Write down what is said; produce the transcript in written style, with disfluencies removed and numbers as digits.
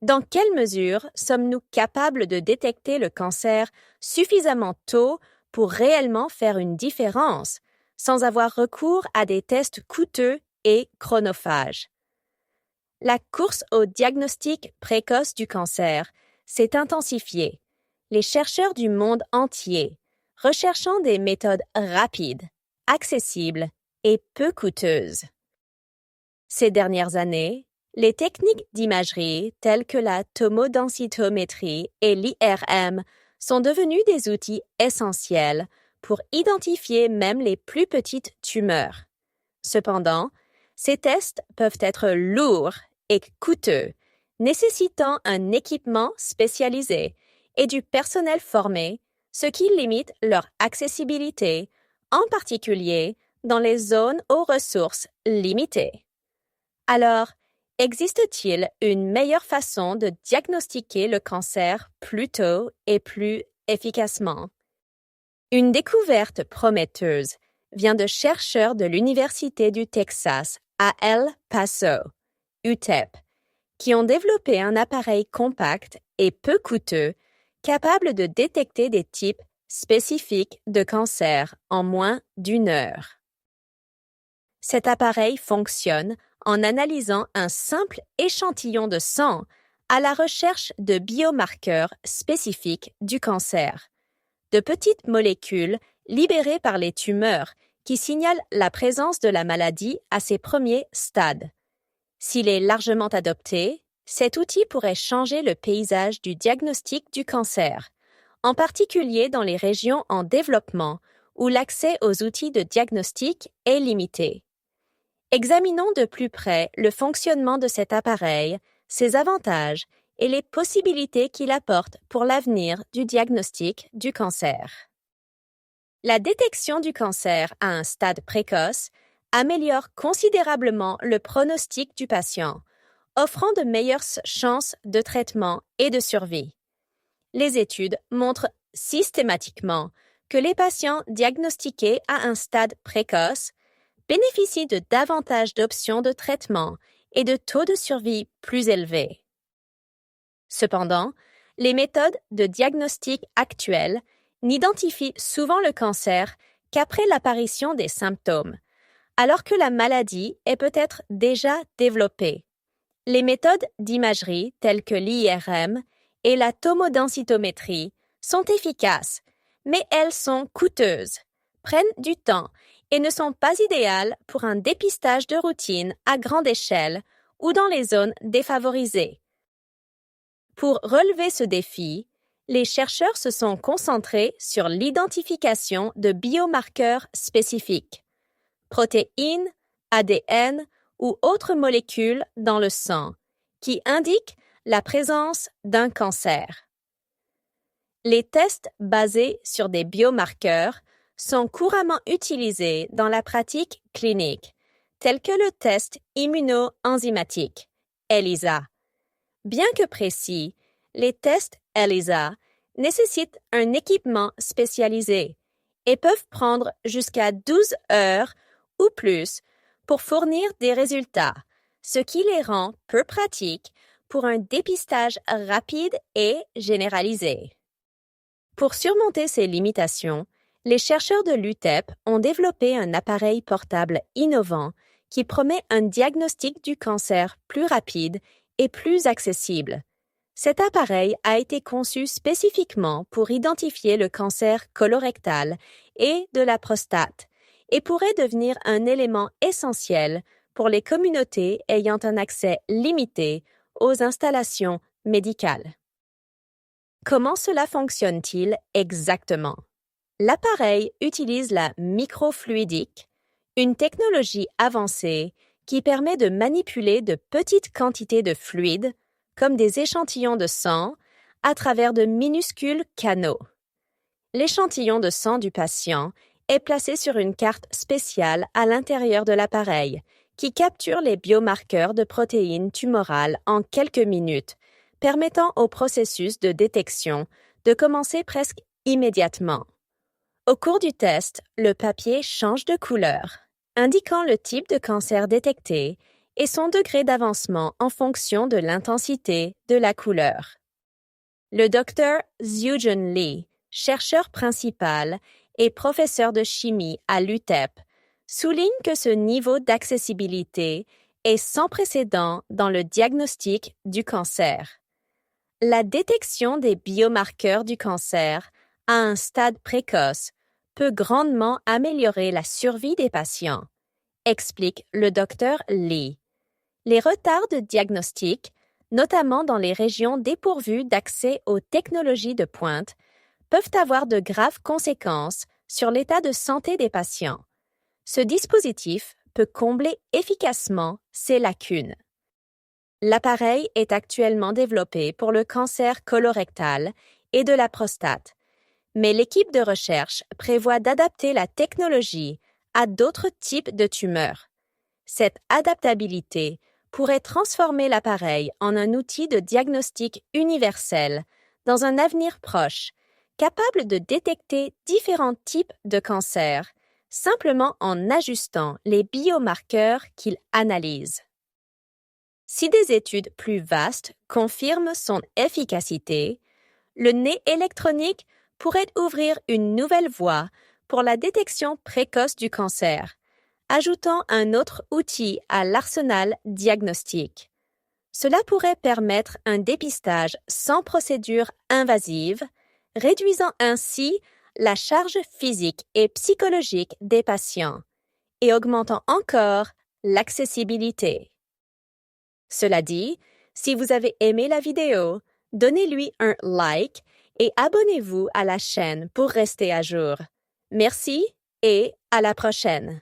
Dans quelle mesure sommes-nous capables de détecter le cancer suffisamment tôt pour réellement faire une différence, sans avoir recours à des tests coûteux et chronophages? La course au diagnostic précoce du cancer s'est intensifiée. Les chercheurs du monde entier, recherchant des méthodes rapides, accessibles et peu coûteuses. Ces dernières années, les techniques d'imagerie telles que la tomodensitométrie et l'IRM sont devenues des outils essentiels pour identifier même les plus petites tumeurs. Cependant, ces tests peuvent être lourds et coûteux, nécessitant un équipement spécialisé et du personnel formé, ce qui limite leur accessibilité, en particulier dans les zones aux ressources limitées. Alors, existe-t-il une meilleure façon de diagnostiquer le cancer plus tôt et plus efficacement? Une découverte prometteuse vient de chercheurs de l'Université du Texas à El Paso, UTEP, qui ont développé un appareil compact et peu coûteux capable de détecter des types spécifiques de cancer en moins d'1 heure. Cet appareil fonctionne en analysant un simple échantillon de sang à la recherche de biomarqueurs spécifiques du cancer, de petites molécules libérées par les tumeurs qui signalent la présence de la maladie à ses premiers stades. S'il est largement adopté, cet outil pourrait changer le paysage du diagnostic du cancer, en particulier dans les régions en développement où l'accès aux outils de diagnostic est limité. Examinons de plus près le fonctionnement de cet appareil, ses avantages et les possibilités qu'il apporte pour l'avenir du diagnostic du cancer. La détection du cancer à un stade précoce améliore considérablement le pronostic du patient, offrant de meilleures chances de traitement et de survie. Les études montrent systématiquement que les patients diagnostiqués à un stade précoce bénéficient de davantage d'options de traitement et de taux de survie plus élevés. Cependant, les méthodes de diagnostic actuelles n'identifient souvent le cancer qu'après l'apparition des symptômes, alors que la maladie est peut-être déjà développée. Les méthodes d'imagerie telles que l'IRM et la tomodensitométrie sont efficaces, mais elles sont coûteuses, prennent du temps et ne sont pas idéales pour un dépistage de routine à grande échelle ou dans les zones défavorisées. Pour relever ce défi, les chercheurs se sont concentrés sur l'identification de biomarqueurs spécifiques, protéines, ADN ou autres molécules dans le sang, qui indiquent la présence d'un cancer. Les tests basés sur des biomarqueurs sont couramment utilisés dans la pratique clinique, tels que le test immunoenzymatique, ELISA. Bien que précis, les tests ELISA nécessitent un équipement spécialisé et peuvent prendre jusqu'à 12 heures ou plus pour fournir des résultats, ce qui les rend peu pratiques pour un dépistage rapide et généralisé. Pour surmonter ces limitations, les chercheurs de l'UTEP ont développé un appareil portable innovant qui promet un diagnostic du cancer plus rapide et plus accessible. Cet appareil a été conçu spécifiquement pour identifier le cancer colorectal et de la prostate et pourrait devenir un élément essentiel pour les communautés ayant un accès limité aux installations médicales. Comment cela fonctionne-t-il exactement? L'appareil utilise la microfluidique, une technologie avancée qui permet de manipuler de petites quantités de fluide, comme des échantillons de sang, à travers de minuscules canaux. L'échantillon de sang du patient est placé sur une carte spéciale à l'intérieur de l'appareil, qui capture les biomarqueurs de protéines tumorales en quelques minutes, permettant au processus de détection de commencer presque immédiatement. Au cours du test, le papier change de couleur, indiquant le type de cancer détecté et son degré d'avancement en fonction de l'intensité de la couleur. Le docteur Xiujun Li, chercheur principal et professeur de chimie à l'UTEP, souligne que ce niveau d'accessibilité est sans précédent dans le diagnostic du cancer. La détection des biomarqueurs du cancer à un stade précoce peut grandement améliorer la survie des patients, explique le docteur Li. Les retards de diagnostic, notamment dans les régions dépourvues d'accès aux technologies de pointe, peuvent avoir de graves conséquences sur l'état de santé des patients. Ce dispositif peut combler efficacement ces lacunes. L'appareil est actuellement développé pour le cancer colorectal et de la prostate, mais l'équipe de recherche prévoit d'adapter la technologie à d'autres types de tumeurs. Cette adaptabilité pourrait transformer l'appareil en un outil de diagnostic universel dans un avenir proche, capable de détecter différents types de cancers, simplement en ajustant les biomarqueurs qu'il analyse. Si des études plus vastes confirment son efficacité, le nez électronique pourrait ouvrir une nouvelle voie pour la détection précoce du cancer, ajoutant un autre outil à l'arsenal diagnostique. Cela pourrait permettre un dépistage sans procédure invasive, réduisant ainsi la charge physique et psychologique des patients et augmentant encore l'accessibilité. Cela dit, si vous avez aimé la vidéo, donnez-lui un like et abonnez-vous à la chaîne pour rester à jour. Merci et à la prochaine.